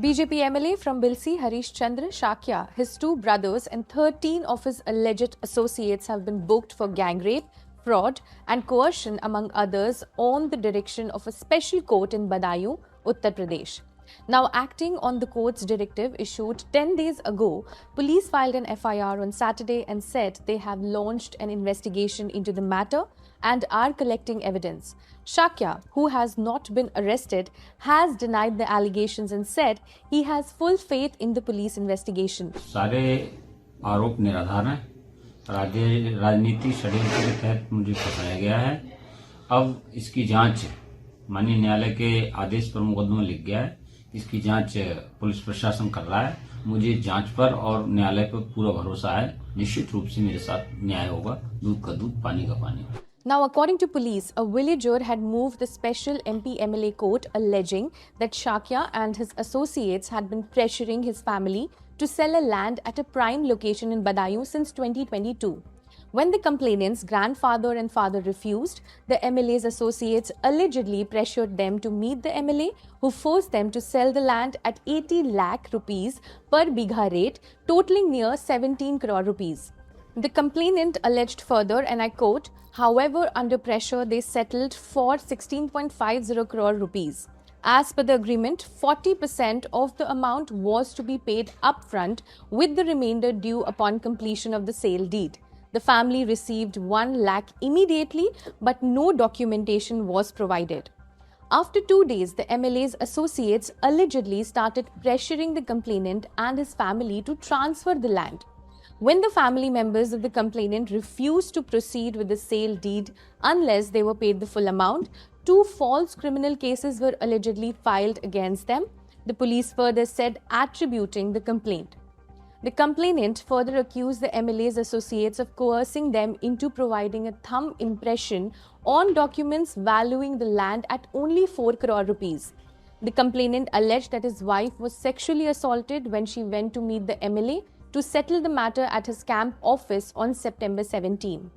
BJP MLA from Bilsi, Harish Chandra Shakya, his two brothers and 13 of his alleged associates have been booked for gang rape, fraud and coercion among others on the direction of a special court in Badaयूं, Uttar Pradesh. Now, acting on the court's directive issued 10 days ago, police filed an FIR on Saturday and said they have launched an investigation into the matter and are collecting evidence. Shakya, who has not been arrested, has denied the allegations and said he has full faith in the police investigation. सारे आरोप निराधार हैं। राजनीति षड्यंत्र के तहत मुझे फंसाया गया है। अब इसकी जांच माननीय न्यायालय के आदेश पर मुकदमा लिख गया है। इसकी जांच पुलिस प्रशासन कर रहा है। मुझे जांच पर और न्यायालय पर पूरा भरोसा है। निश्चित रूप से मेरे साथ न्याय होगा। दूध का दूध, पानी का पानी। Now, according to police, a villager had moved the special MP-MLA court alleging that Shakya and his associates had been pressuring his family to sell a land at a prime location in Badaयूं since 2022. When the complainants' grandfather and father refused, the MLA's associates allegedly pressured them to meet the MLA, who forced them to sell the land at 80 lakh rupees per bigha rate, totaling near 17 crore rupees. The complainant alleged further, and I quote, however, under pressure, they settled for 16.50 crore rupees. As per the agreement, 40% of the amount was to be paid upfront, with the remainder due upon completion of the sale deed. The family received 1 lakh immediately, but no documentation was provided. After 2 days, the MLA's associates allegedly started pressuring the complainant and his family to transfer the land. When the family members of the complainant refused to proceed with the sale deed unless they were paid the full amount, 2 false criminal cases were allegedly filed against them, the police further said, attributing the complaint. The complainant further accused the MLA's associates of coercing them into providing a thumb impression on documents valuing the land at only 4 crore rupees. The complainant alleged that his wife was sexually assaulted when she went to meet the MLA to settle the matter at his camp office on September 17.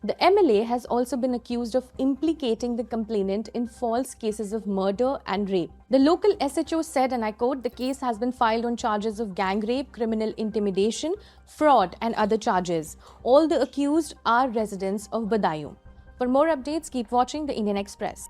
The MLA has also been accused of implicating the complainant in false cases of murder and rape. The local SHO said, and I quote, the case has been filed on charges of gang rape, criminal intimidation, fraud and other charges. All the accused are residents of Badaयूं. For more updates, keep watching the Indian Express.